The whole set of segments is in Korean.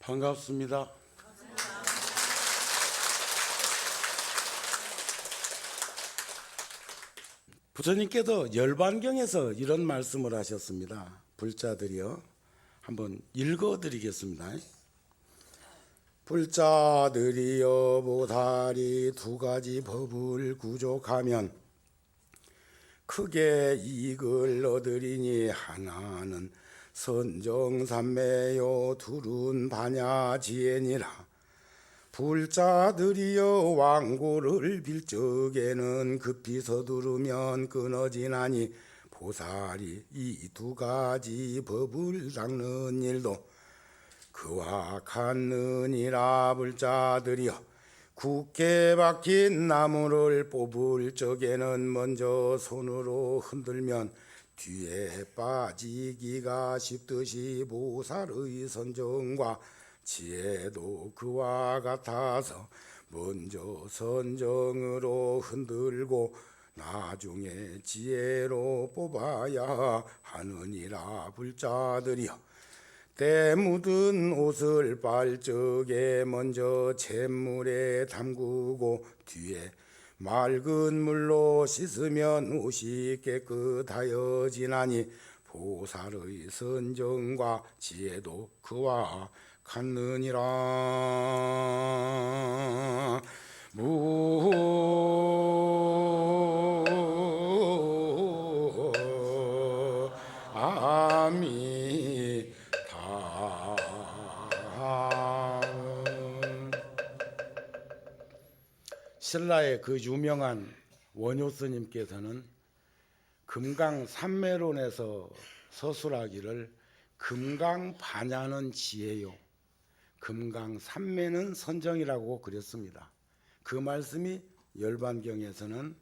반갑습니다. 부처님께서 열반경에서 이런 말씀을 하셨습니다. 불자들이여, 한번 읽어드리겠습니다. 불자들이여, 보살이 두 가지 법을 구족하면 크게 이익을 얻으리니, 하나는 선정삼매요, 둘은 반야지혜니라. 불자들이여, 왕고를 빌 적에는 급히 서두르면 끊어지나니, 보살이 이 두 가지 법을 닦는 일도 그와 같느니라. 불자들이여, 굳게 박힌 나무를 뽑을 적에는 먼저 손으로 흔들면 뒤에 빠지기가 쉽듯이 보살의 선정과 지혜도 그와 같아서 먼저 선정으로 흔들고 나중에 지혜로 뽑아야 하느니라. 불자들이여, 때 묻은 옷을 빨 적에 먼저 잿물에 담그고 뒤에 맑은 물로 씻으면 옷이 깨끗하여지나니, 보살의 선정과 지혜도 그와 같느니라. 신라의 그 유명한 원효 스님께서는 금강산매론에서 서술하기를 금강반야는 지혜요, 금강산매는 선정이라고 그랬습니다. 그 말씀이 열반경에서는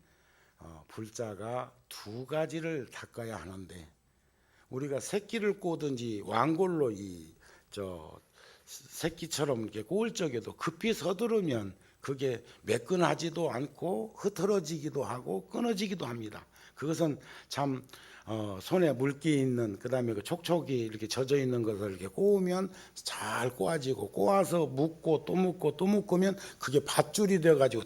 불자가 두 가지를 닦아야 하는데, 우리가 새끼를 꼬든지 왕골로 새끼처럼 이렇게 꼬을 적에도 급히 서두르면 그게 매끈하지도 않고 흐트러지기도 하고 끊어지기도 합니다. 그것은 참 손에 물기 있는, 그 다음에 그 촉촉이 이렇게 젖어 있는 것을 이렇게 꼬우면 잘 꼬아지고, 꼬아서 묶고 또 묶고 또 묶으면 그게 밧줄이 되어가지고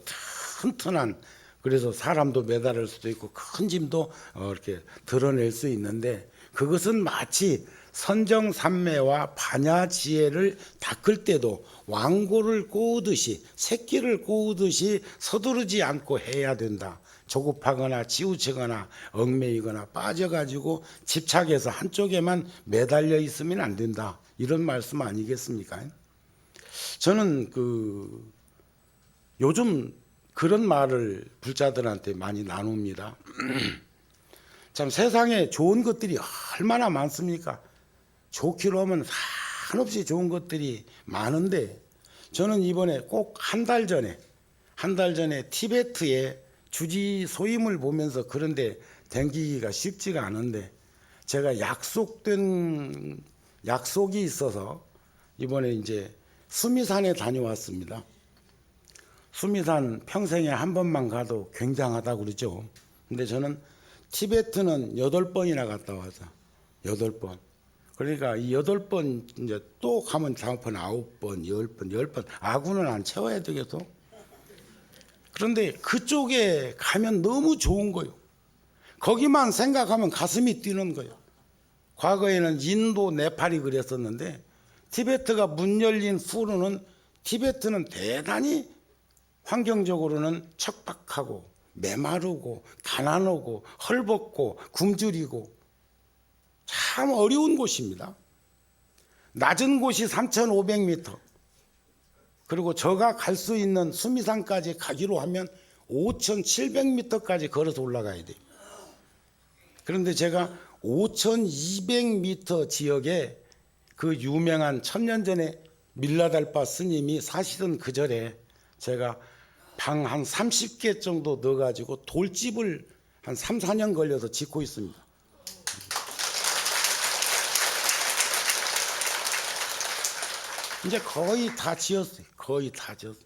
튼튼한, 그래서 사람도 매달을 수도 있고 큰 짐도 이렇게 드러낼 수 있는데, 그것은 마치 선정삼매와 반야지혜를 닦을 때도 왕고를 꼬우듯이, 새끼를 꼬우듯이 서두르지 않고 해야 된다. 조급하거나 치우치거나 얽매이거나 빠져가지고 집착해서 한쪽에만 매달려 있으면 안 된다. 이런 말씀 아니겠습니까? 저는 요즘 그런 말을 불자들한테 많이 나눕니다. 참 세상에 좋은 것들이 얼마나 많습니까? 좋기로 하면 한없이 좋은 것들이 많은데, 저는 이번에 꼭 한 달 전에 티베트에 주지 소임을 보면서, 그런데 댕기기가 쉽지가 않은데 제가 약속이 있어서 이번에 이제 수미산에 다녀왔습니다. 수미산 평생에 한 번만 가도 굉장하다고 그러죠. 근데 저는 티베트는 8번이나 갔다 와서 8번. 그러니까 이 8번 이제 또 가면 다음 번 9번, 10번 아구는 안 채워야 되겠어. 그런데 그쪽에 가면 너무 좋은 거예요. 거기만 생각하면 가슴이 뛰는 거예요. 과거에는 인도, 네팔이 그랬었는데, 티베트가 문 열린 후로는 티베트는 대단히 환경적으로는 척박하고 메마르고 가난하고 헐벗고 굶주리고 참 어려운 곳입니다. 낮은 곳이 3,500m, 그리고 저가 갈 수 있는 수미산까지 가기로 하면 5,700m까지 걸어서 올라가야 돼요. 그런데 제가 5,200m 지역에 그 유명한 천년전에 밀라달파 스님이 사시던 그 절에 제가 방 한 30개 정도 넣어가지고 돌집을 한 3, 4년 걸려서 짓고 있습니다. 이제 거의 다 지었어요. 거의 다 지었어요.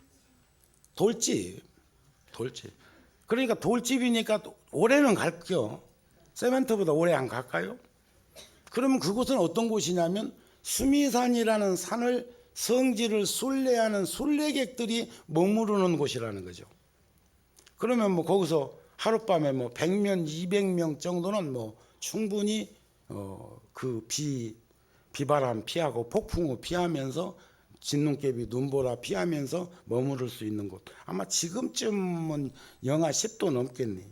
돌집. 그러니까 돌집이니까 오래는 갈게요. 세멘트보다 오래 안 갈까요? 그러면 그곳은 어떤 곳이냐면 수미산이라는 산을 성지를 순례하는 순례객들이 머무르는 곳이라는 거죠. 그러면 뭐 거기서 하룻밤에 뭐 100명, 200명 정도는 뭐 충분히 그 비바람 피하고 폭풍우 피하면서 진눈깨비 눈보라 피하면서 머무를 수 있는 곳. 아마 지금쯤은 영하 10도 넘겠네.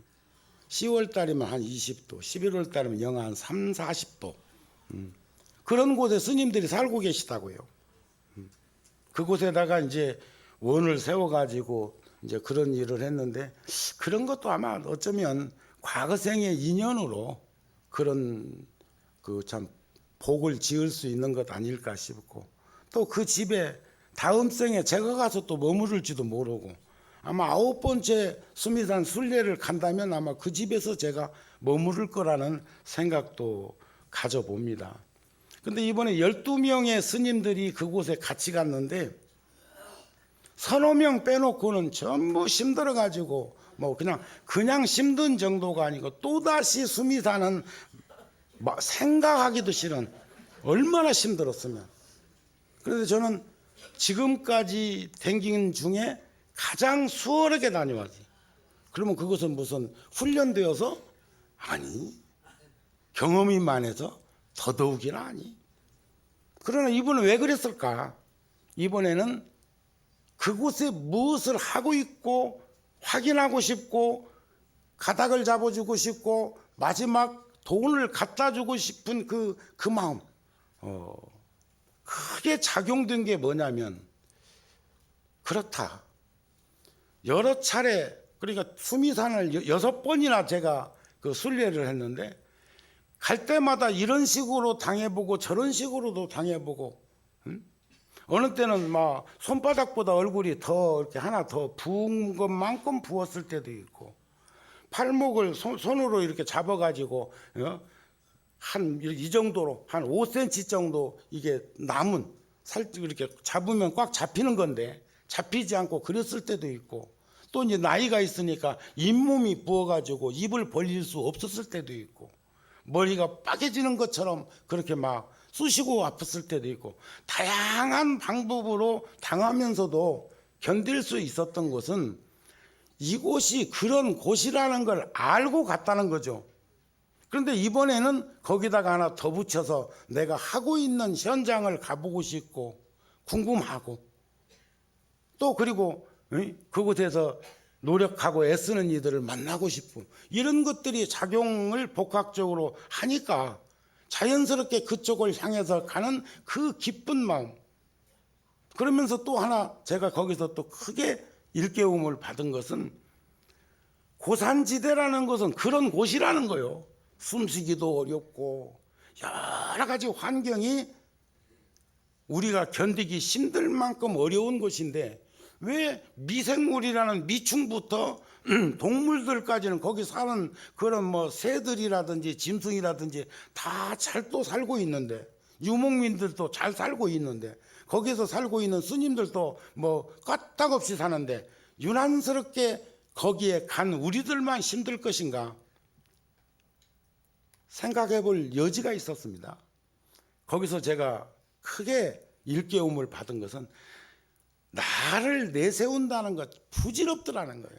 10월 달이면 한 20도, 11월 달이면 영하 한 3, 40도. 그런 곳에 스님들이 살고 계시다고요. 그곳에다가 이제 원을 세워가지고 이제 그런 일을 했는데, 그런 것도 아마 어쩌면 과거생의 인연으로 그런 그 참 복을 지을 수 있는 것 아닐까 싶고, 또 그 집에 다음 생에 제가 가서 또 머무를지도 모르고, 아마 9번째 수미산 순례를 간다면 아마 그 집에서 제가 머무를 거라는 생각도 가져봅니다. 근데 이번에 12명의 스님들이 그곳에 같이 갔는데 서너 명 빼놓고는 전부 힘들어가지고 뭐 그냥 힘든 정도가 아니고 또다시 수미산은 생각하기도 싫은, 얼마나 힘들었으면. 그래서 저는 지금까지 댕긴 중에 가장 수월하게 다녀왔지. 그러면 그것은 무슨 훈련되어서? 아니, 경험이 많아서 더더욱이나 아니. 그러나 이번에 왜 그랬을까? 이번에는 그곳에 무엇을 하고 있고 확인하고 싶고 가닥을 잡아주고 싶고 마지막 돈을 갖다 주고 싶은 그 마음, 크게 작용된 게 뭐냐면, 그렇다. 여러 차례, 그러니까 수미산을 6번이나 제가 그 순례를 했는데 갈 때마다 이런 식으로 당해보고 저런 식으로도 당해보고, 어느 때는 막 손바닥보다 얼굴이 더 이렇게 하나 더 부은 것만큼 부었을 때도 있고, 팔목을 손으로 이렇게 잡아가지고 한 이 정도로 한 5cm 정도 이게 남은 살짝 이렇게 잡으면 꽉 잡히는 건데 잡히지 않고 그랬을 때도 있고, 또 이제 나이가 있으니까 잇몸이 부어가지고 입을 벌릴 수 없었을 때도 있고, 머리가 빠개지는 것처럼 그렇게 막 쑤시고 아팠을 때도 있고, 다양한 방법으로 당하면서도 견딜 수 있었던 것은 이곳이 그런 곳이라는 걸 알고 갔다는 거죠. 그런데 이번에는 거기다가 하나 더 붙여서 내가 하고 있는 현장을 가보고 싶고 궁금하고, 또 그리고 그곳에서 노력하고 애쓰는 이들을 만나고 싶은 이런 것들이 작용을 복합적으로 하니까 자연스럽게 그쪽을 향해서 가는 그 기쁜 마음. 그러면서 또 하나 제가 거기서 또 크게 일깨움을 받은 것은, 고산지대라는 것은 그런 곳이라는 거예요. 숨쉬기도 어렵고 여러 가지 환경이 우리가 견디기 힘들 만큼 어려운 곳인데, 왜 미생물이라는 미충부터 동물들까지는 거기 사는 그런 뭐 새들이라든지 짐승이라든지 다 잘 또 살고 있는데, 유목민들도 잘 살고 있는데, 거기서 살고 있는 스님들도 뭐 까딱없이 사는데 유난스럽게 거기에 간 우리들만 힘들 것인가 생각해 볼 여지가 있었습니다. 거기서 제가 크게 일깨움을 받은 것은 나를 내세운다는 것 부질없더라는 거예요.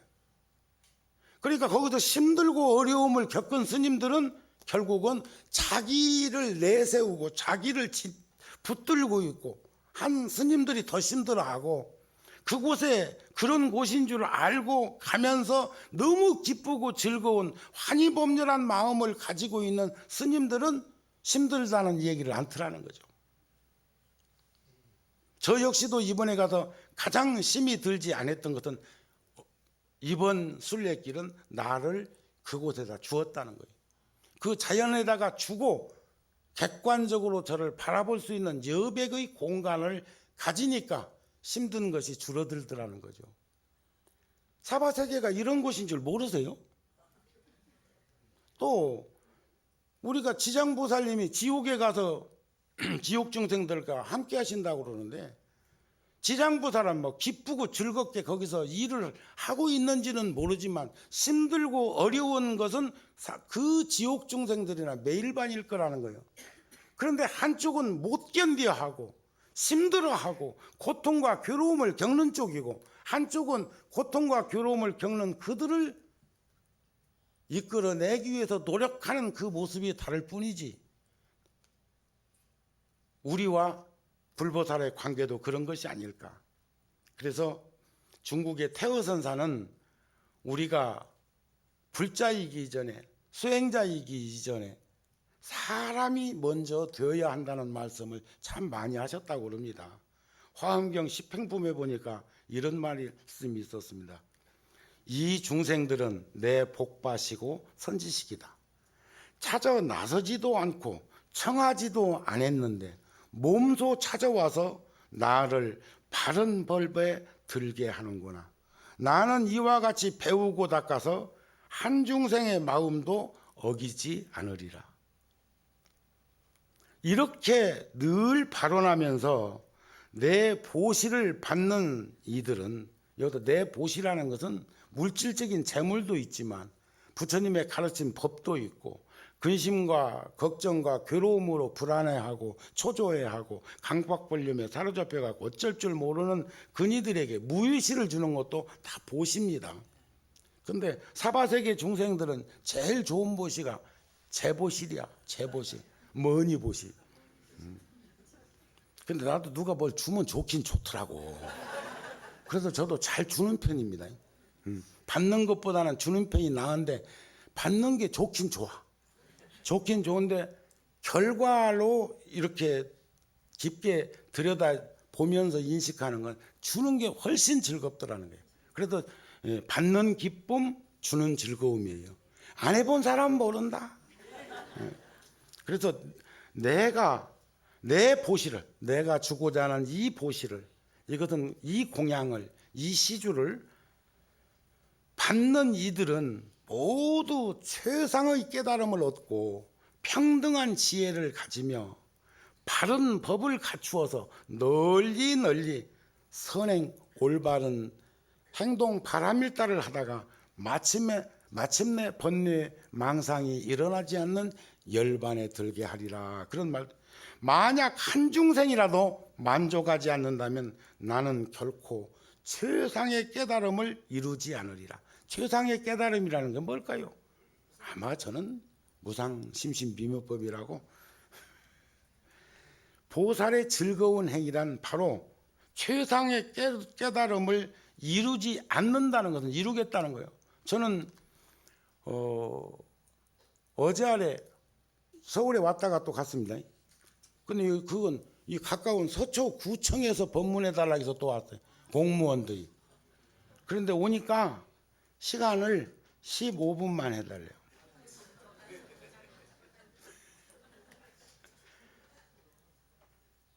그러니까 거기서 힘들고 어려움을 겪은 스님들은 결국은 자기를 내세우고 자기를 붙들고 있고 한 스님들이 더 힘들어하고, 그곳에 그런 곳인 줄 알고 가면서 너무 기쁘고 즐거운 환희범렬한 마음을 가지고 있는 스님들은 힘들다는 얘기를 않더라는 거죠. 저 역시도 이번에 가서 가장 힘이 들지 않았던 것은 이번 순례길은 나를 그곳에다 주었다는 거예요. 그 자연에다가 주고 객관적으로 저를 바라볼 수 있는 여백의 공간을 가지니까 힘든 것이 줄어들더라는 거죠. 사바세계가 이런 곳인 줄 모르세요? 또 우리가 지장보살님이 지옥에 가서 지옥 중생들과 함께 하신다고 그러는데, 지장보살은 뭐 기쁘고 즐겁게 거기서 일을 하고 있는지는 모르지만 힘들고 어려운 것은 그 지옥 중생들이나 매일반일 거라는 거예요. 그런데 한쪽은 못 견뎌 하고 힘들어하고 고통과 괴로움을 겪는 쪽이고, 한쪽은 고통과 괴로움을 겪는 그들을 이끌어내기 위해서 노력하는 그 모습이 다를 뿐이지, 우리와 불보살의 관계도 그런 것이 아닐까. 그래서 중국의 태어선사는 우리가 불자이기 전에, 수행자이기 이전에 사람이 먼저 되어야 한다는 말씀을 참 많이 하셨다고 그럽니다. 화엄경 십행품에 보니까 이런 말씀이 있었습니다. 이 중생들은 내 복바시고 선지식이다. 찾아 나서지도 않고 청하지도 않았는데 몸소 찾아와서 나를 바른 벌에 들게 하는구나. 나는 이와 같이 배우고 닦아서 한 중생의 마음도 어기지 않으리라. 이렇게 늘 발언하면서 내 보시를 받는 이들은, 여기서 내 보시라는 것은 물질적인 재물도 있지만 부처님의 가르친 법도 있고, 근심과 걱정과 괴로움으로 불안해하고 초조해하고 강박벌림에 사로잡혀가고 어쩔 줄 모르는 그니들에게 무의식을 주는 것도 다 보시입니다. 근데 사바세계 중생들은 제일 좋은 보시가 제보실이야. 제보실, 머니 보실. 근데 나도 누가 뭘 주면 좋긴 좋더라고. 그래서 저도 잘 주는 편입니다. 받는 것보다는 주는 편이 나은데, 받는 게 좋긴 좋아. 좋긴 좋은데 결과로 이렇게 깊게 들여다 보면서 인식하는 건 주는 게 훨씬 즐겁더라는 거예요. 그래도 받는 기쁨, 주는 즐거움이에요. 안 해본 사람은 모른다. 그래서 내가 내 보시를, 내가 주고자 하는 이 보시를, 이것은 이 공양을, 이 시주를 받는 이들은 모두 최상의 깨달음을 얻고 평등한 지혜를 가지며 바른 법을 갖추어서 널리 널리 선행 올바른 행동 바람일다를 하다가 마침내 번뇌 망상이 일어나지 않는 열반에 들게 하리라. 그런 말. 만약 한 중생이라도 만족하지 않는다면 나는 결코 최상의 깨달음을 이루지 않으리라. 최상의 깨달음이라는 게 뭘까요? 아마 저는 무상심신미묘법이라고, 보살의 즐거운 행위란 바로 최상의 깨달음을 이루지 않는다는 것은 이루겠다는 거예요. 저는 어제 아래 서울에 왔다가 또 갔습니다. 근데 그건 이 가까운 서초구청에서 법문해달라고 해서 또 왔어요. 공무원들이. 그런데 오니까 시간을 15분만 해달래요.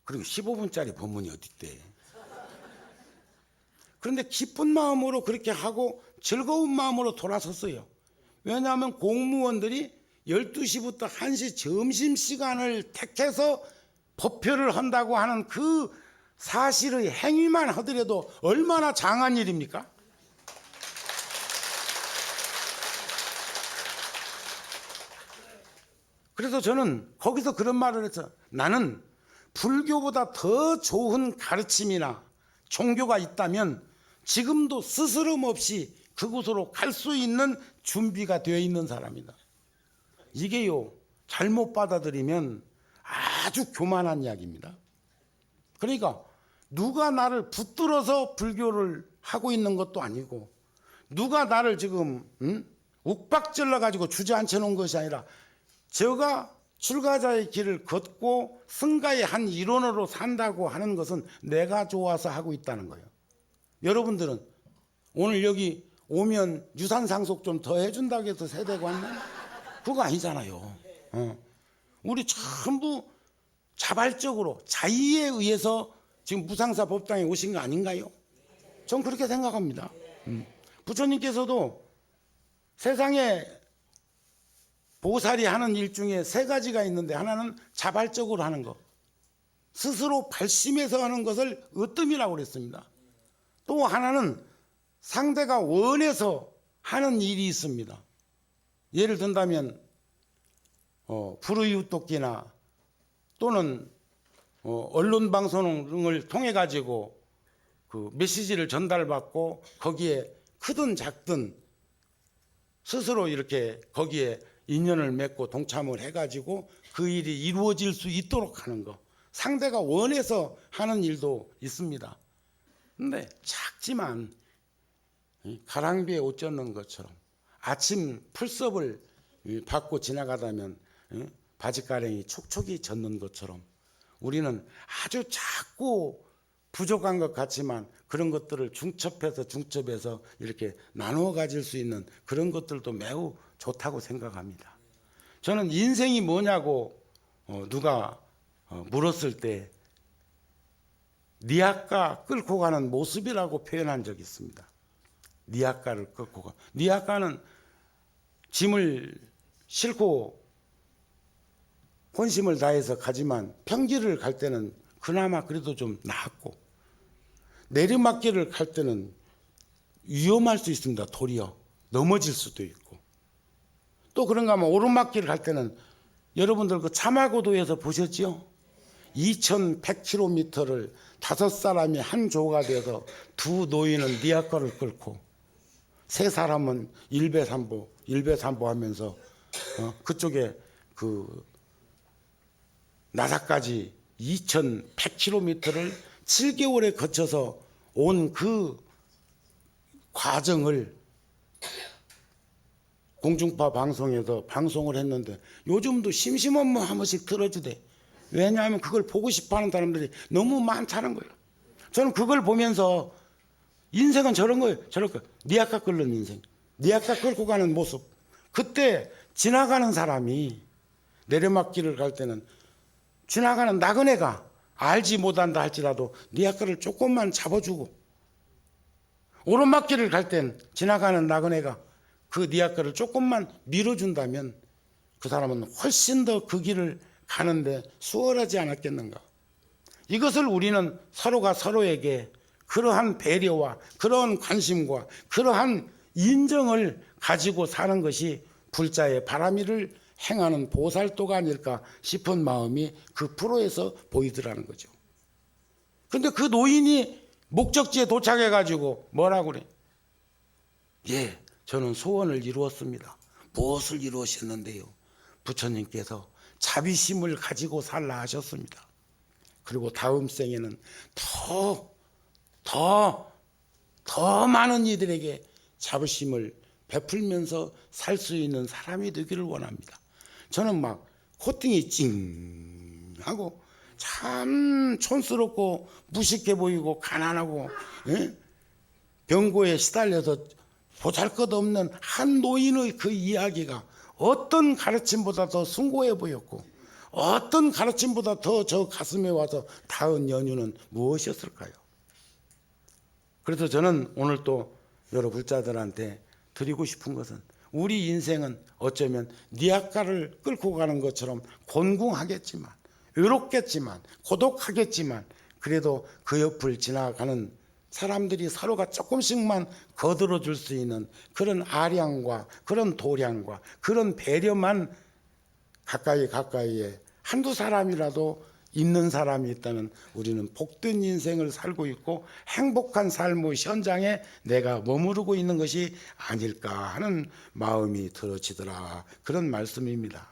그리고 15분짜리 법문이 어디 있대. 그런데 기쁜 마음으로 그렇게 하고 즐거운 마음으로 돌아섰어요. 왜냐하면 공무원들이 12시부터 1시 점심시간을 택해서 법표를 한다고 하는 그 사실의 행위만 하더라도 얼마나 장한 일입니까? 그래서 저는 거기서 그런 말을 했어. 나는 불교보다 더 좋은 가르침이나 종교가 있다면 지금도 스스럼 없이 그곳으로 갈 수 있는 준비가 되어 있는 사람이다. 이게요, 잘못 받아들이면 아주 교만한 이야기입니다. 그러니까 누가 나를 붙들어서 불교를 하고 있는 것도 아니고, 누가 나를 지금 욱박질러 가지고 주저앉혀 놓은 것이 아니라, 제가 출가자의 길을 걷고 승가의 한 일원으로 산다고 하는 것은 내가 좋아서 하고 있다는 거예요. 여러분들은 오늘 여기 오면 유산상속 좀 더 해준다고 해서 세대고 왔나? 그거 아니잖아요. 우리 전부 자발적으로 자의에 의해서 지금 무상사 법당에 오신 거 아닌가요? 전 그렇게 생각합니다. 부처님께서도 세상에 보살이 하는 일 중에 3가지가 있는데, 하나는 자발적으로 하는 것, 스스로 발심해서 하는 것을 으뜸이라고 그랬습니다. 또 하나는 상대가 원해서 하는 일이 있습니다. 예를 든다면 불의웃돕기나 또는 언론 방송을 통해 가지고 그 메시지를 전달받고 거기에 크든 작든 스스로 이렇게 거기에 인연을 맺고 동참을 해가지고 그 일이 이루어질 수 있도록 하는 거. 상대가 원해서 하는 일도 있습니다. 근데 작지만 가랑비에 옷 젖는 것처럼 아침 풀섭을 받고 지나가다면 바지가랑이 촉촉이 젖는 것처럼 우리는 아주 작고 부족한 것 같지만 그런 것들을 중첩해서 이렇게 나누어 가질 수 있는 그런 것들도 매우 좋다고 생각합니다. 저는 인생이 뭐냐고 누가 물었을 때 니아까 끌고 가는 모습이라고 표현한 적이 있습니다. 니아까를 끌고 가. 니아까는 짐을 싣고 혼심을 다해서 가지만 평지를 갈 때는 그나마 그래도 좀 나았고 내리막길을 갈 때는 위험할 수 있습니다. 도리어 넘어질 수도 있고 또 그런가 하면 오르막길을 갈 때는 여러분들 그 차마고도에서 보셨죠? 2100km를 5사람이 한 조가 되어서 두 노인은 니아까를 끌고 세 사람은 일배삼보 하면서 그쪽에 그 나사까지 2100km를 7개월에 거쳐서 온 그 과정을 공중파 방송에서 방송을 했는데 요즘도 심심하면 한 번씩 틀어주대. 왜냐하면 그걸 보고 싶어하는 사람들이 너무 많다는 거예요. 저는 그걸 보면서 인생은 저런 거예요. 저런 거. 니아까 끓는 인생. 니아까 끌고 가는 모습. 그때 지나가는 사람이 내리막길을 갈 때는 지나가는 나그네가 알지 못한다 할지라도 니아까를 조금만 잡아주고 오르막길을 갈 땐 지나가는 나그네가 그 니아까를 조금만 밀어준다면 그 사람은 훨씬 더 그 길을 가는데 수월하지 않았겠는가. 이것을 우리는 서로가 서로에게 그러한 배려와 그러한 관심과 그러한 인정을 가지고 사는 것이 불자의 바람이를 행하는 보살도가 아닐까 싶은 마음이 그 프로에서 보이더라는 거죠. 그런데 그 노인이 목적지에 도착해 가지고 뭐라고 그래? 예, 저는 소원을 이루었습니다. 무엇을 이루셨는데요? 부처님께서 자비심을 가지고 살라 하셨습니다. 그리고 다음 생에는 더 많은 이들에게 자비심을 베풀면서 살 수 있는 사람이 되기를 원합니다. 저는 막 코팅이 찡하고 참 촌스럽고 무식해 보이고 가난하고 병고에 시달려서 보잘것없는 한 노인의 그 이야기가 어떤 가르침보다 더 숭고해 보였고 어떤 가르침보다 더 저 가슴에 와서 닿은 연유는 무엇이었을까요? 그래서 저는 오늘 또 여러 불자들한테 드리고 싶은 것은 우리 인생은 어쩌면 니아까를 끌고 가는 것처럼 곤궁하겠지만 외롭겠지만 고독하겠지만 그래도 그 옆을 지나가는 사람들이 서로가 조금씩만 거들어 줄 수 있는 그런 아량과 그런 도량과 그런 배려만 가까이에 한두 사람이라도 있는 사람이 있다면 우리는 복된 인생을 살고 있고 행복한 삶의 현장에 내가 머무르고 있는 것이 아닐까 하는 마음이 들어지더라. 그런 말씀입니다.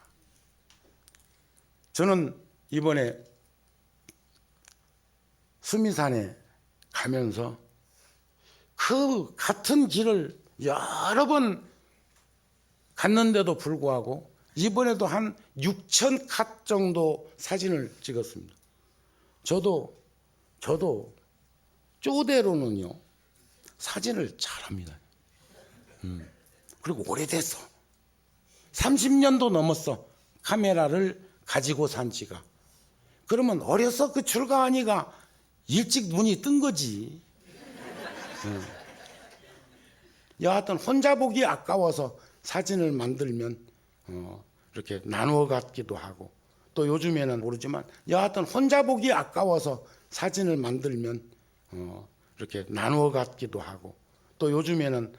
저는 이번에 수미산에 가면서 그 같은 길을 여러 번 갔는데도 불구하고 이번에도 한 6,000컷 정도 사진을 찍었습니다. 저도 쪼대로는요 사진을 잘합니다. 그리고 오래됐어. 30년도 넘었어. 카메라를 가지고 산 지가. 그러면 어려서 그 출가하니가 일찍 눈이 뜬 거지. 여하튼 혼자 보기 아까워서 사진을 만들면 이렇게 나누어 갖기도 하고 또 요즘에는 모르지만 여하튼 혼자 보기 아까워서 사진을 만들면 이렇게 나누어 갖기도 하고 또 요즘에는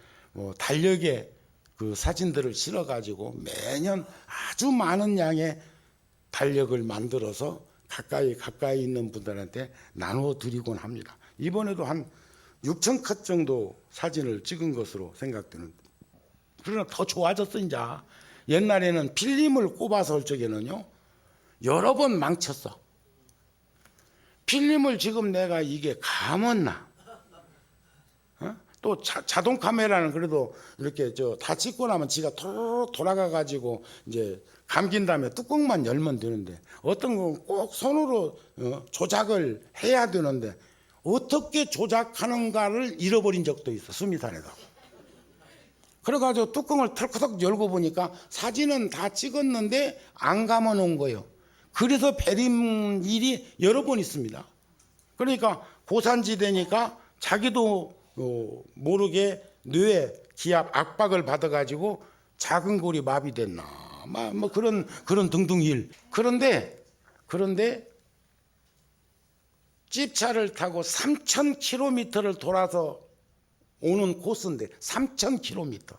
달력에 그 사진들을 실어 가지고 매년 아주 많은 양의 달력을 만들어서 가까이 있는 분들한테 나누어 드리곤 합니다. 이번에도 한 6천 컷 정도 사진을 찍은 것으로 생각되는데, 그러나 더 좋아졌어. 이제 옛날에는 필름을 꼽아서 할 적에는요 여러 번 망쳤어. 필름을 지금 내가 이게 감았나? 또 자동 카메라는 그래도 이렇게 다 찍고 나면 지가 돌아가 가지고 이제 감긴 다음에 뚜껑만 열면 되는데, 어떤 건 꼭 손으로 조작을 해야 되는데 어떻게 조작하는가를 잃어버린 적도 있어. 수미산에서. 그래가지고 뚜껑을 털커덕 열고 보니까 사진은 다 찍었는데 안 감아 놓은 거예요. 그래서 베린 일이 여러 번 있습니다. 그러니까 고산지대니까 자기도 모르게 뇌에 기압 압박을 받아가지고 작은 골이 마비됐나, 뭐 그런 등등 일. 그런데 찝차를 타고 3,000km를 돌아서 오는 코스인데, 3,000km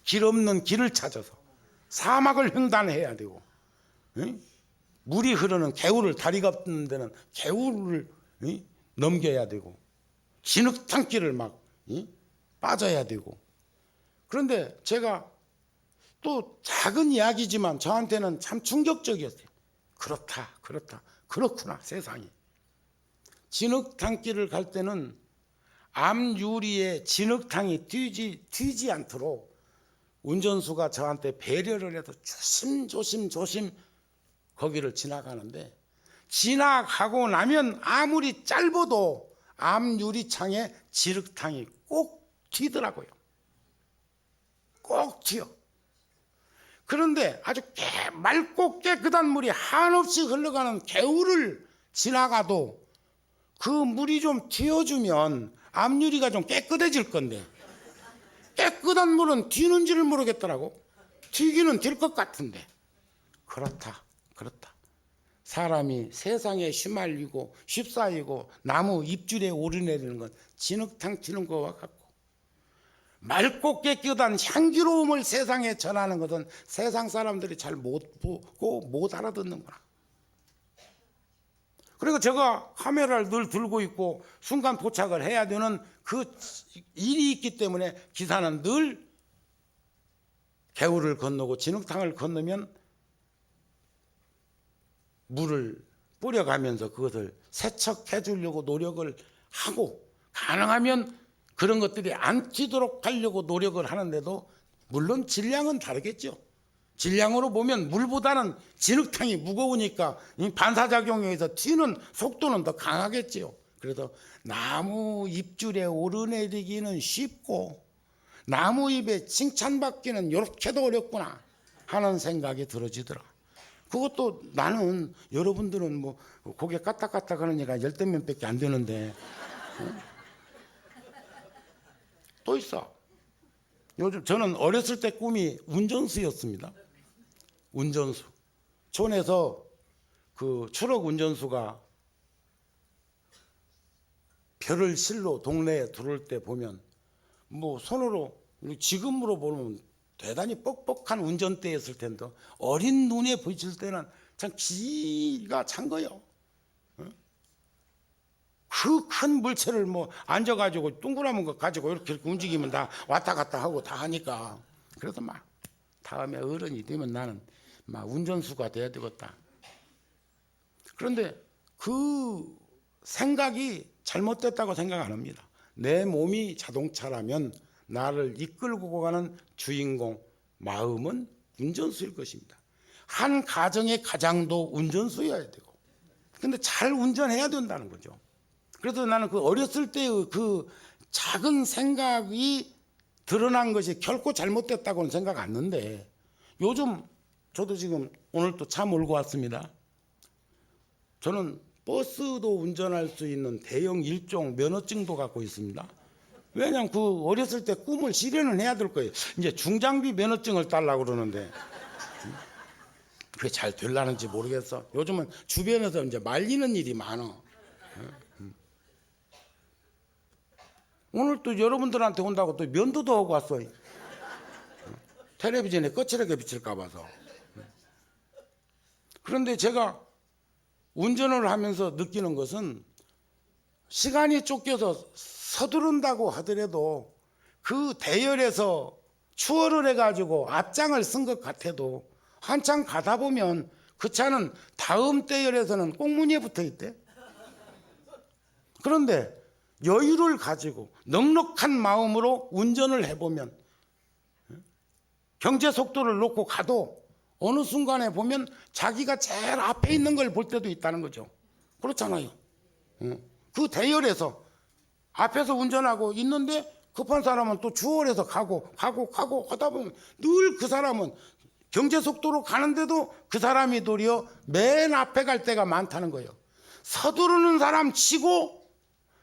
길 없는 길을 찾아서 사막을 횡단해야 되고, 응? 물이 흐르는 개울을, 다리가 없는 데는 개울을 넘겨야 되고, 진흙탕길을 막 빠져야 되고. 그런데 제가 또 작은 이야기지만 저한테는 참 충격적이었어요. 그렇구나 세상이. 진흙탕길을 갈 때는 암 유리에 진흙탕이 튀지 않도록 운전수가 저한테 배려를 해서 조심 거기를 지나가는데, 지나가고 나면 아무리 짧아도 암 유리창에 진흙탕이 꼭 튀더라고요. 꼭 튀어. 그런데 아주 맑고 깨끗한 물이 한없이 흘러가는 개울을 지나가도 그 물이 좀 튀어주면 앞유리가 좀 깨끗해질 건데, 깨끗한 물은 튀는지를 모르겠더라고. 튀기는 튈 것 같은데. 그렇다. 사람이 세상에 휘말리고 휩싸이고 나무 잎줄에 오르내리는 건 진흙탕 튀는 것과 같고, 맑고 깨끗한 향기로움을 세상에 전하는 것은 세상 사람들이 잘 못 보고 못 알아듣는구나. 그리고 제가 카메라를 늘 들고 있고 순간 도착을 해야 되는 그 일이 있기 때문에 기사는 늘 개울을 건너고 진흙탕을 건너면 물을 뿌려가면서 그것을 세척해 주려고 노력을 하고, 가능하면 그런 것들이 안 튀도록 하려고 노력을 하는데도 물론 질량은 다르겠죠. 질량으로 보면 물보다는 진흙탕이 무거우니까 반사작용에 의해서 튀는 속도는 더 강하겠지요. 그래서 나무 잎줄에 오르내리기는 쉽고 나무 잎에 칭찬받기는 이렇게도 어렵구나 하는 생각이 들어지더라. 그것도 나는, 여러분들은 뭐 고개 까딱까딱 하느니까 열댓 명밖에 안 되는데 또 있어. 요즘 저는 어렸을 때 꿈이 운전수였습니다. 운전수. 촌에서 그 추록 운전수가 벼를 실로 동네에 들어올 때 보면 뭐 손으로, 지금으로 보면 대단히 뻑뻑한 운전대였을 텐데 어린 눈에 보실 때는 참 기가 찬 거예요. 그 큰 물체를 뭐 앉아가지고 둥그라문 거 가지고 이렇게 움직이면 다 왔다 갔다 하고 다 하니까, 그래서 막 다음에 어른이 되면 나는 막 운전수가 돼야 되겠다. 그런데 그 생각이 잘못됐다고 생각 안 합니다. 내 몸이 자동차라면 나를 이끌고 가는 주인공, 마음은 운전수일 것입니다. 한 가정의 가장도 운전수여야 되고, 근데 잘 운전해야 된다는 거죠. 그래서 나는 그 어렸을 때의 그 작은 생각이 드러난 것이 결코 잘못됐다고는 생각 안 하는데, 요즘 저도 지금 오늘 또 차 몰고 왔습니다. 저는 버스도 운전할 수 있는 대형 일종 면허증도 갖고 있습니다. 왜냐하면 그 어렸을 때 꿈을 실현을 해야 될 거예요. 이제 중장비 면허증을 따려고 그러는데 그게 잘 되려는지 모르겠어. 요즘은 주변에서 이제 말리는 일이 많아. 오늘 또 여러분들한테 온다고 또 면도도 하고 왔어요. 텔레비전에 거칠하게 비칠까 봐서. 그런데 제가 운전을 하면서 느끼는 것은 시간이 쫓겨서 서두른다고 하더라도 그 대열에서 추월을 해가지고 앞장을 쓴 것 같아도 한참 가다 보면 그 차는 다음 대열에서는 꽁무니에 붙어 있대. 그런데 여유를 가지고 넉넉한 마음으로 운전을 해보면 경제 속도를 놓고 가도 어느 순간에 보면 자기가 제일 앞에 있는 걸 볼 때도 있다는 거죠. 그렇잖아요. 그 대열에서 앞에서 운전하고 있는데 급한 사람은 또 추월해서 가고 하다 보면 늘 그 사람은 경제 속도로 가는데도 그 사람이 도리어 맨 앞에 갈 때가 많다는 거예요. 서두르는 사람 치고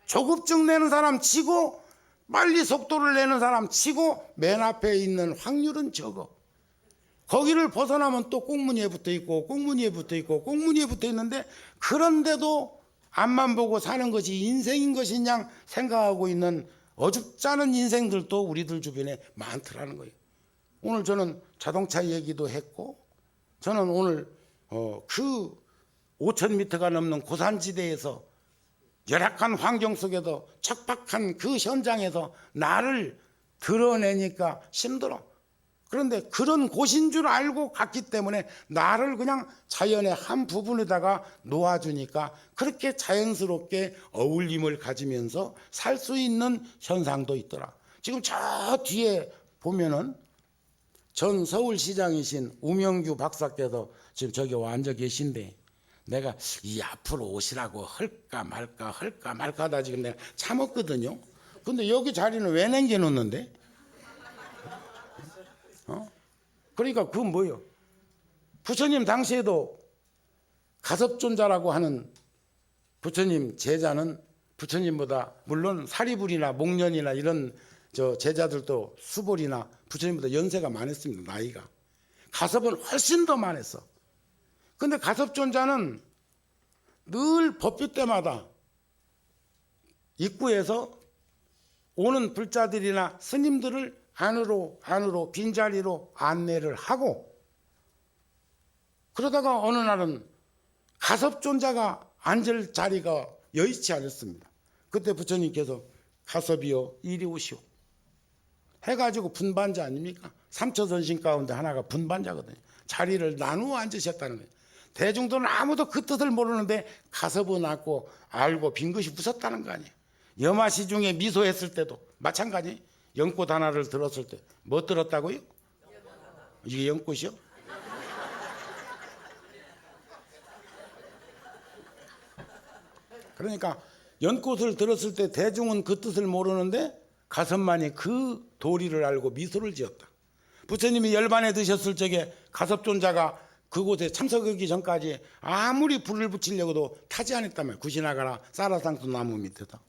조급증 내는 사람 치고 빨리 속도를 내는 사람 치고 맨 앞에 있는 확률은 적어. 거기를 벗어나면 또 꽁무니에 붙어 있고 꽁무니에 붙어 있고 꽁무니에 붙어 있는데 그런데도 앞만 보고 사는 것이 인생인 것이냐 생각하고 있는 어줍잖은 인생들도 우리들 주변에 많더라는 거예요. 오늘 저는 자동차 얘기도 했고 저는 오늘 그 5,000m가 넘는 고산지대에서 열악한 환경 속에서 척박한 그 현장에서 나를 드러내니까 힘들어. 그런데 그런 곳인 줄 알고 갔기 때문에 나를 그냥 자연의 한 부분에다가 놓아주니까 그렇게 자연스럽게 어울림을 가지면서 살 수 있는 현상도 있더라. 지금 저 뒤에 보면은 전 서울시장이신 우명규 박사께서 지금 저기 와 앉아 계신데 내가 이 앞으로 오시라고 할까 말까 하다 지금 내가 참았거든요. 근데 여기 자리는 왜 남겨놓는데? 그러니까 그건 뭐예요? 부처님 당시에도 가섭존자라고 하는 부처님 제자는 부처님보다 물론 사리불이나 목련이나 이런 저 제자들도 수볼이나 부처님보다 연세가 많았습니다. 나이가. 가섭은 훨씬 더 많았어. 근데 가섭존자는 늘 법비 때마다 입구에서 오는 불자들이나 스님들을 안으로 빈자리로 안내를 하고 그러다가 어느 날은 가섭존자가 앉을 자리가 여의치 않았습니다. 그때 부처님께서 가섭이여 이리 오시오 해가지고 분반자 아닙니까? 삼처선신 가운데 하나가 분반자거든요. 자리를 나누어 앉으셨다는 거예요. 대중들은 아무도 그 뜻을 모르는데 가섭은 알고 빈 것이 웃었다는 거 아니에요. 여마시 중에 미소했을 때도 마찬가지. 연꽃 하나를 들었을 때 뭐 들었다고요? 이게 연꽃이요? 그러니까 연꽃을 들었을 때 대중은 그 뜻을 모르는데 가섭만이 그 도리를 알고 미소를 지었다. 부처님이 열반에 드셨을 적에 가섭존자가 그곳에 참석하기 전까지 아무리 불을 붙이려고도 타지 않았단 말이에요. 구시나가라 사라상수 나무 밑에서.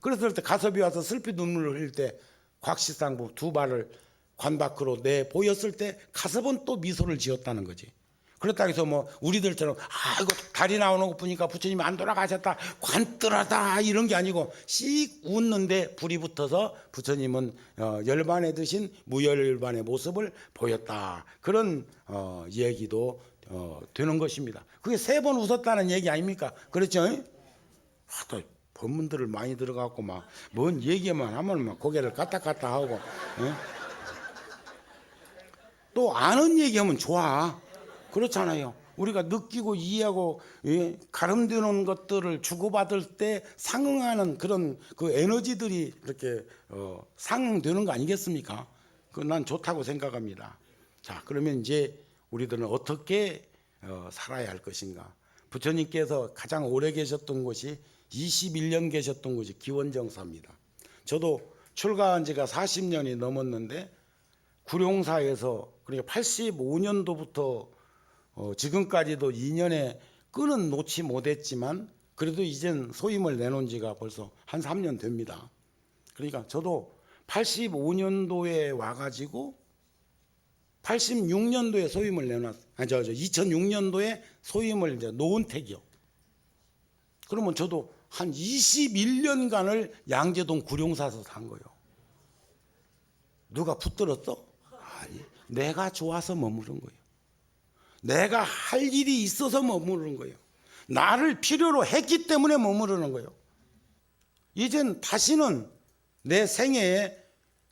그랬을 때 가섭이 와서 슬피 눈물을 흘릴 때 곽시상부 두 발을 관 밖으로 내 보였을 때 가섭은 또 미소를 지었다는 거지. 그렇다고 해서 뭐 우리들처럼 이거 달이 나오는 거 보니까 부처님이 안 돌아가셨다 관뜰하다 이런 게 아니고 씩 웃는데 불이 붙어서 부처님은 열반에 드신 무열반의 모습을 보였다. 그런 얘기도 되는 것입니다. 그게 3번 웃었다는 얘기 아닙니까? 그렇죠? 또 법문들을 많이 들어갖고 막 뭔 얘기만 하면 막 고개를 까딱까딱 하고 또 아는 얘기하면 좋아. 그렇잖아요. 우리가 느끼고 이해하고 가름되는 것들을 주고받을 때 상응하는 그런 그 에너지들이 이렇게 상응되는 거 아니겠습니까? 난 좋다고 생각합니다. 자, 그러면 이제 우리들은 어떻게 살아야 할 것인가? 부처님께서 가장 오래 계셨던 곳이 21년 계셨던 곳이 기원정사입니다. 저도 출가한 지가 40년이 넘었는데 구룡사에서 그러니까 85년도부터 지금까지도 2년에 끈은 놓지 못했지만 그래도 이젠 소임을 내놓은 지가 벌써 한 3년 됩니다. 그러니까 저도 85년도에 와가지고 86년도에 소임을 내놨, 2006년도에 소임을 이제 놓은 택이요. 그러면 저도 한 21년간을 양재동 구룡사에서 산 거예요. 누가 붙들었어? 아니, 내가 좋아서 머무른 거예요. 내가 할 일이 있어서 머무른 거예요. 나를 필요로 했기 때문에 머무르는 거예요. 이젠 다시는 내 생애에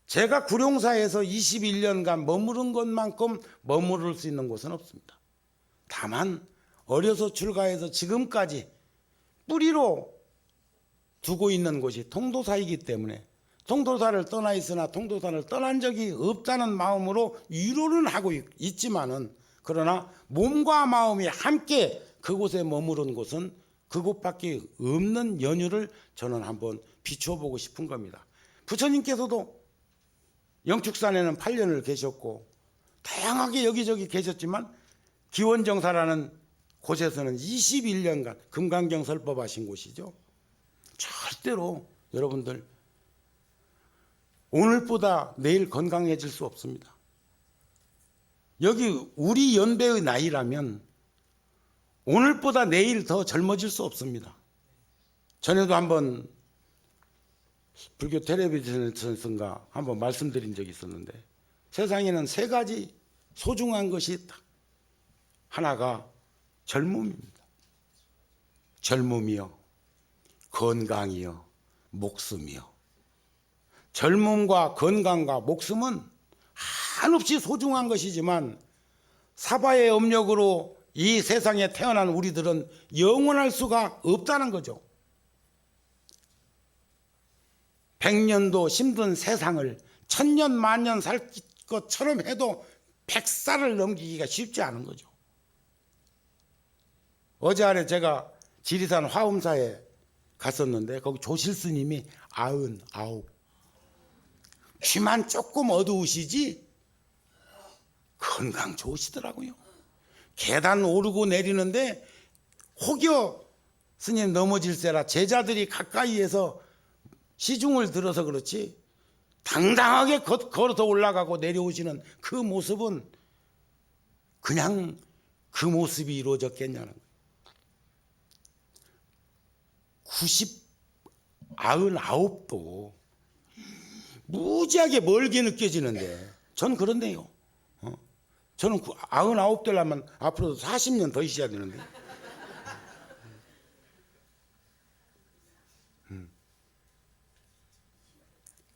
제가 구룡사에서 21년간 머무른 것만큼 머무를 수 있는 곳은 없습니다. 다만 어려서 출가해서 지금까지 뿌리로 두고 있는 곳이 통도사이기 때문에 통도사를 떠나 있으나 통도사를 떠난 적이 없다는 마음으로 위로는 하고 있지만은, 그러나 몸과 마음이 함께 그곳에 머무른 곳은 그곳밖에 없는 연유를 저는 한번 비춰보고 싶은 겁니다. 부처님께서도 영축산에는 8년을 계셨고 다양하게 여기저기 계셨지만 기원정사라는 곳에서는 21년간 금강경 설법하신 곳이죠. 절대로 여러분들 오늘보다 내일 건강해질 수 없습니다. 여기 우리 연배의 나이라면 오늘보다 내일 더 젊어질 수 없습니다. 전에도 한번 불교 텔레비전에서인가 한번 말씀드린 적이 있었는데, 세상에는 3가지 소중한 것이 있다. 하나가 젊음입니다. 젊음이요, 건강이요, 목숨이요. 젊음과 건강과 목숨은 한없이 소중한 것이지만 사바의 업력으로 이 세상에 태어난 우리들은 영원할 수가 없다는 거죠. 100년도 힘든 세상을 1000년 만년 살 것처럼 해도 100살을 넘기기가 쉽지 않은 거죠. 어제 아래 제가 지리산 화엄사에 갔었는데 거기 조실스님이 99. 귀만 조금 어두우시지 건강 좋으시더라고요. 계단 오르고 내리는데 혹여 스님 넘어질세라 제자들이 가까이에서 시중을 들어서 그렇지 당당하게 걸어서 올라가고 내려오시는 그 모습은 그냥 그 모습이 이루어졌겠냐는 거예요. 99도 무지하게 멀게 느껴지는데 전 그런데요. 저는 99 되려면 앞으로도 40년 더 있어야 되는데.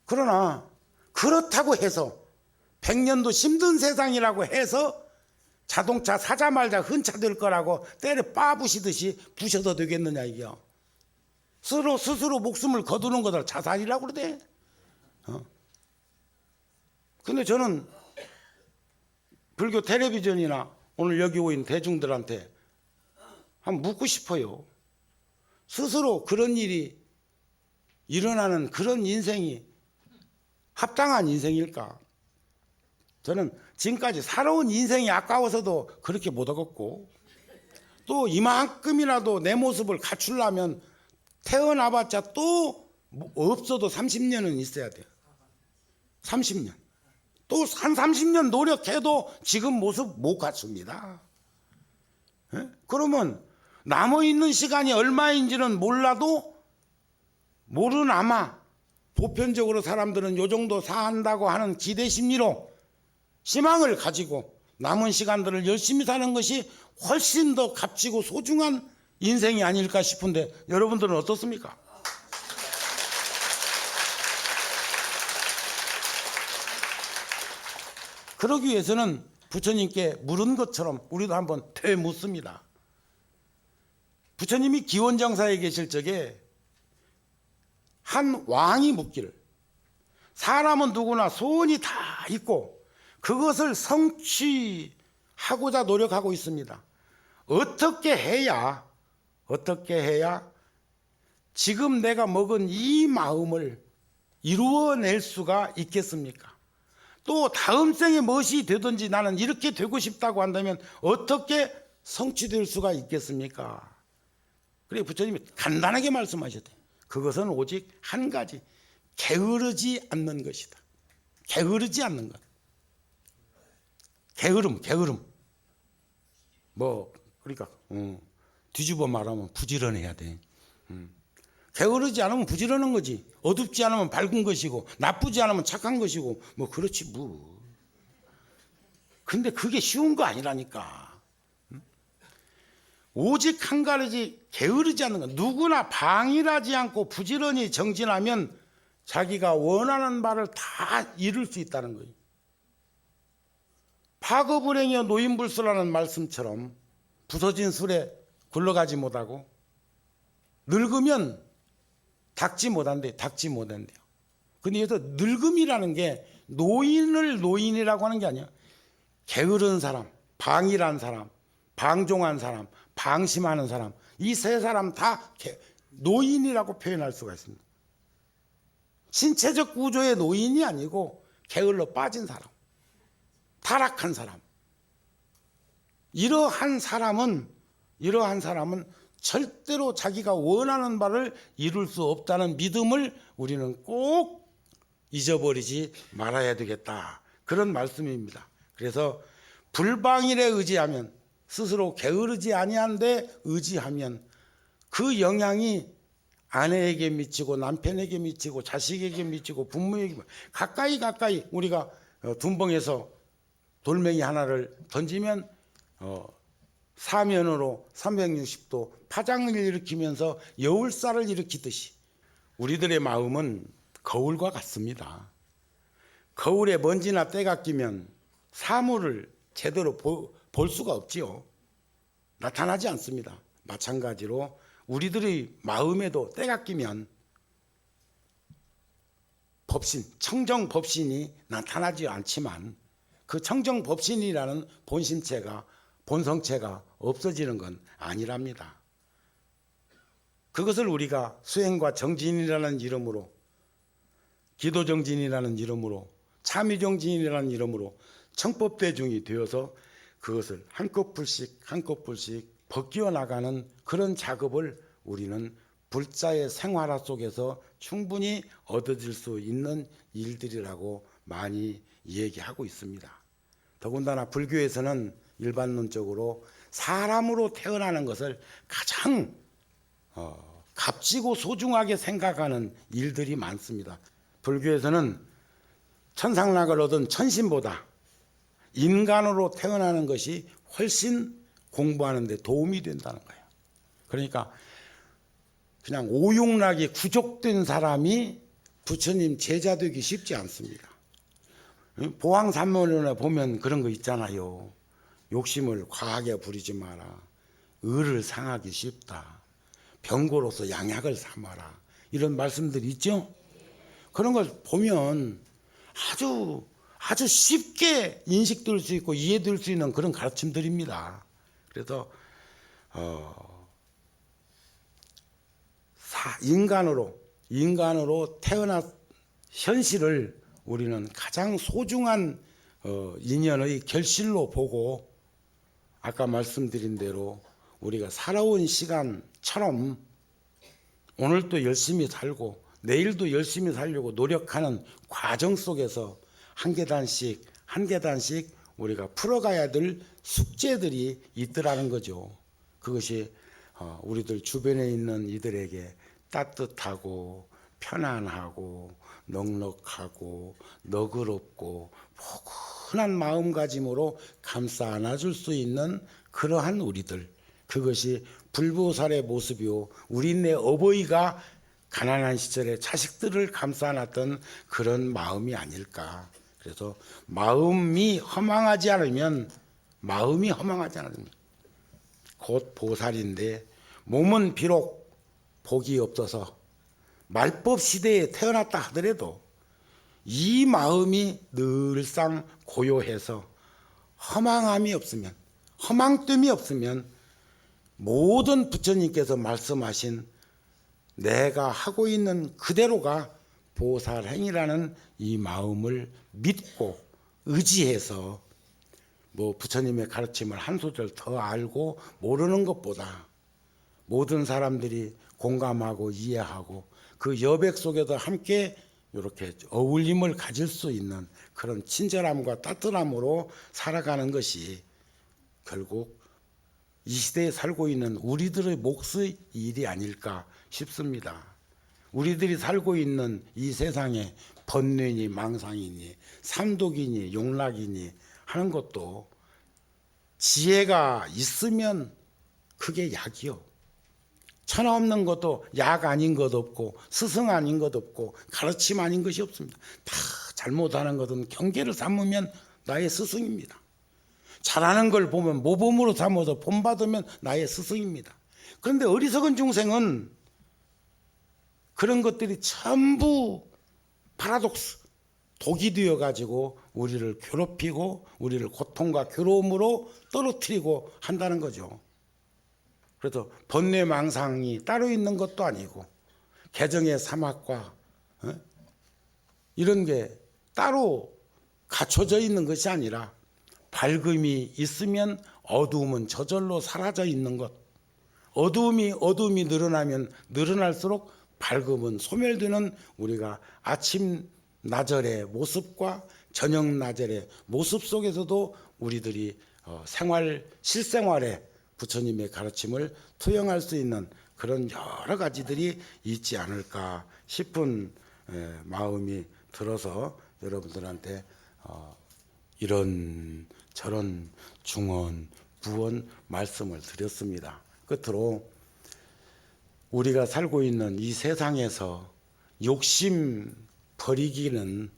그러나 그렇다고 해서 100년도 힘든 세상이라고 해서 자동차 사자마자 흔차될 거라고 때려 빠부시듯이 부셔도 되겠느냐 이게요. 스스로 목숨을 거두는 거다 자살이라고 그러대. 근데 저는 불교 텔레비전이나 오늘 여기 오인 대중들한테 한번 묻고 싶어요. 스스로 그런 일이 일어나는 그런 인생이 합당한 인생일까? 저는 지금까지 살아온 인생이 아까워서도 그렇게 못 얻었고, 또 이만큼이라도 내 모습을 갖추려면 태어나봤자 또 없어도 30년은 있어야 돼요. 30년. 또 한 30년 노력해도 지금 모습 못 갖춥니다. 그러면 남아있는 시간이 얼마인지는 몰라도 모르나마 보편적으로 사람들은 요 정도 산다고 하는 기대 심리로 희망을 가지고 남은 시간들을 열심히 사는 것이 훨씬 더 값지고 소중한 인생이 아닐까 싶은데 여러분들은 어떻습니까? 그러기 위해서는 부처님께 물은 것처럼 우리도 한번 되묻습니다. 부처님이 기원정사에 계실 적에 한 왕이 묻기를, 사람은 누구나 소원이 다 있고 그것을 성취하고자 노력하고 있습니다. 어떻게 해야 지금 내가 먹은 이 마음을 이루어낼 수가 있겠습니까? 또 다음 생에 무엇이 되든지 나는 이렇게 되고 싶다고 한다면 어떻게 성취될 수가 있겠습니까? 그래 부처님이 간단하게 말씀하셨대요. 그것은 오직 한 가지, 게으르지 않는 것이다. 게으르지 않는 것. 게으름. 그러니까 뒤집어 말하면 부지런해야 돼. 게으르지 않으면 부지런한 거지. 어둡지 않으면 밝은 것이고 나쁘지 않으면 착한 것이고 그렇지 뭐. 근데 그게 쉬운 거 아니라니까. 오직 한 가지 게으르지 않는 것. 누구나 방일하지 않고 부지런히 정진하면 자기가 원하는 바를 다 이룰 수 있다는 거예요. 파거불행여 노인불수라는 말씀처럼 부서진 술에 굴러가지 못하고 늙으면 닦지 못한대요. 근데 여기서 늙음이라는 게 노인을 노인이라고 하는 게 아니야. 게으른 사람, 방일한 사람, 방종한 사람, 방심하는 사람, 이 세 사람 다 노인이라고 표현할 수가 있습니다. 신체적 구조의 노인이 아니고 게을러 빠진 사람, 타락한 사람. 이러한 사람은 절대로 자기가 원하는 바를 이룰 수 없다는 믿음을 우리는 꼭 잊어버리지 말아야 되겠다. 그런 말씀입니다. 그래서 불방일에 의지하면, 스스로 게으르지 아니한데 의지하면 그 영향이 아내에게 미치고 남편에게 미치고 자식에게 미치고 부모에게 가까이 우리가 둔벙에서 돌멩이 하나를 던지면 사면으로 360도 파장을 일으키면서 여울살을 일으키듯이 우리들의 마음은 거울과 같습니다. 거울에 먼지나 때가 끼면 사물을 제대로 볼 수가 없지요. 나타나지 않습니다. 마찬가지로 우리들의 마음에도 때가 끼면 법신, 청정법신이 나타나지 않지만 그 청정법신이라는 본성체가 없어지는 건 아니랍니다. 그것을 우리가 수행과 정진이라는 이름으로, 기도정진이라는 이름으로, 참의정진이라는 이름으로 청법대중이 되어서 그것을 한 코풀씩 벗겨 나가는 그런 작업을 우리는 불자의 생활화 속에서 충분히 얻어질 수 있는 일들이라고 많이 얘기하고 있습니다. 더군다나 불교에서는 일반론적으로 사람으로 태어나는 것을 가장 값지고 소중하게 생각하는 일들이 많습니다. 불교에서는 천상락을 얻은 천신보다 인간으로 태어나는 것이 훨씬 공부하는 데 도움이 된다는 거예요. 그러니까 그냥 오용락이 구족된 사람이 부처님 제자 되기 쉽지 않습니다. 보왕산문에 보면 그런 거 있잖아요. 욕심을 과하게 부리지 마라. 의를 상하기 쉽다. 병고로서 양약을 삼아라. 이런 말씀들이 있죠. 그런 걸 보면 아주 쉽게 인식될 수 있고 이해될 수 있는 그런 가르침들입니다. 그래서 인간으로 태어난 현실을 우리는 가장 소중한 인연의 결실로 보고, 아까 말씀드린 대로 우리가 살아온 시간처럼 오늘도 열심히 살고 내일도 열심히 살려고 노력하는 과정 속에서 한 계단씩 우리가 풀어가야 될 숙제들이 있더라는 거죠. 그것이 우리들 주변에 있는 이들에게 따뜻하고 편안하고 넉넉하고 너그럽고 포근한 마음가짐으로 감싸 안아줄 수 있는 그러한 우리들, 그것이 불보살의 모습이요, 우리네 어버이가 가난한 시절에 자식들을 감싸 안았던 그런 마음이 아닐까. 그래서 마음이 허망하지 않으면 곧 보살인데, 몸은 비록 복이 없어서 말법 시대에 태어났다 하더라도 이 마음이 늘상 고요해서 허망됨이 없으면 모든 부처님께서 말씀하신 내가 하고 있는 그대로가 보살행이라는 이 마음을 믿고 의지해서 부처님의 가르침을 한 소절 더 알고 모르는 것보다 모든 사람들이 공감하고 이해하고 그 여백 속에도 함께 이렇게 어울림을 가질 수 있는 그런 친절함과 따뜻함으로 살아가는 것이 결국 이 시대에 살고 있는 우리들의 몫의 일이 아닐까 싶습니다. 우리들이 살고 있는 이 세상에 번뇌니 망상이니 삼독이니 용락이니 하는 것도 지혜가 있으면 그게 약이요. 천하 없는 것도 약 아닌 것 없고 스승 아닌 것 없고 가르침 아닌 것이 없습니다. 다 잘못하는 것은 경계를 삼으면 나의 스승입니다. 잘하는 걸 보면 모범으로 삼아서 본받으면 나의 스승입니다. 그런데 어리석은 중생은 그런 것들이 전부 파라독스, 독이 되어 가지고 우리를 괴롭히고 우리를 고통과 괴로움으로 떨어뜨리고 한다는 거죠. 그래서 번뇌망상이 따로 있는 것도 아니고 개정의 사막과 이런 게 따로 갖춰져 있는 것이 아니라 밝음이 있으면 어두움은 저절로 사라져 있는 것. 어두움이 늘어나면 늘어날수록 밝음은 소멸되는 우리가 아침 나절의 모습과 저녁 나절의 모습 속에서도 우리들이 실생활에 부처님의 가르침을 투영할 수 있는 그런 여러 가지들이 있지 않을까 싶은 마음이 들어서 여러분들한테 이런 저런 중언 부언 말씀을 드렸습니다. 끝으로 우리가 살고 있는 이 세상에서 욕심 버리기는,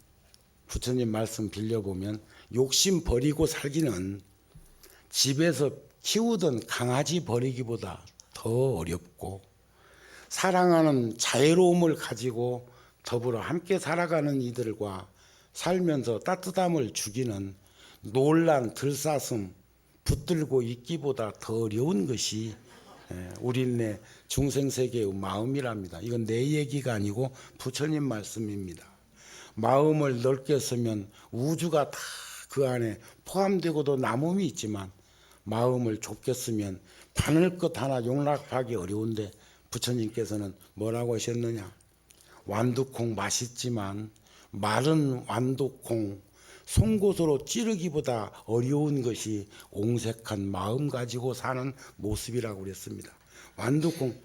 부처님 말씀 빌려보면 욕심 버리고 살기는 집에서 키우던 강아지 버리기보다 더 어렵고, 사랑하는 자애로움을 가지고 더불어 함께 살아가는 이들과 살면서 따뜻함을 주기는 놀란 들사슴 붙들고 있기보다 더 어려운 것이 우리네 중생세계의 마음이랍니다. 이건 내 얘기가 아니고 부처님 말씀입니다. 마음을 넓게 쓰면 우주가 다 그 안에 포함되고도 남음이 있지만, 마음을 좁게 쓰면 바늘 것 하나 용납하기 어려운데 부처님께서는 뭐라고 하셨느냐? 완두콩 맛있지만 마른 완두콩 송곳으로 찌르기보다 어려운 것이 옹색한 마음 가지고 사는 모습이라고 그랬습니다. 완두콩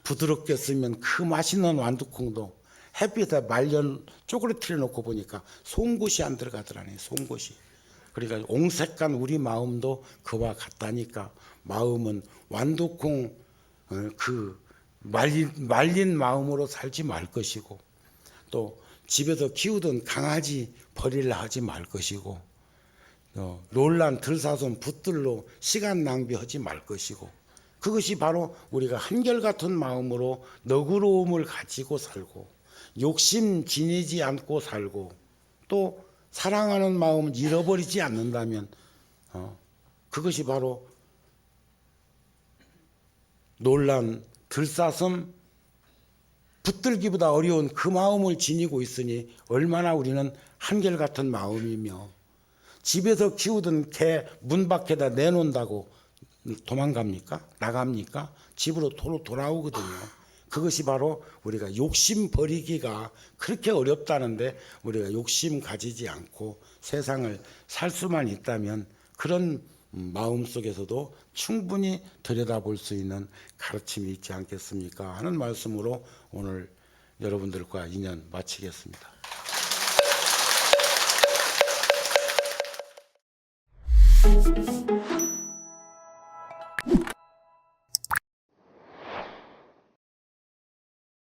부드럽게 쓰면 그 맛있는 완두콩도 햇빛에 말려 쪼그러뜨려 놓고 보니까 송곳이 안 들어가더라네. 송곳이. 그러니까 옹색한 우리 마음도 그와 같다니까, 마음은 완두콩 그 말린 마음으로 살지 말 것이고, 또 집에서 키우던 강아지 버리려 하지 말 것이고, 놀란 들사슴 붙들로 시간 낭비하지 말 것이고, 그것이 바로 우리가 한결같은 마음으로 너그러움을 가지고 살고 욕심 지니지 않고 살고 또 사랑하는 마음을 잃어버리지 않는다면 그것이 바로 놀란 들사슴 붙들기보다 어려운 그 마음을 지니고 있으니 얼마나 우리는 한결같은 마음이며, 집에서 키우던 개 문 밖에다 내놓는다고 도망갑니까? 나갑니까? 집으로 돌아오거든요. 그것이 바로 우리가 욕심 버리기가 그렇게 어렵다는데, 우리가 욕심 가지지 않고 세상을 살 수만 있다면 그런 마음 속에서도 충분히 들여다볼 수 있는 가르침이 있지 않겠습니까 하는 말씀으로 오늘 여러분들과 인연 마치겠습니다.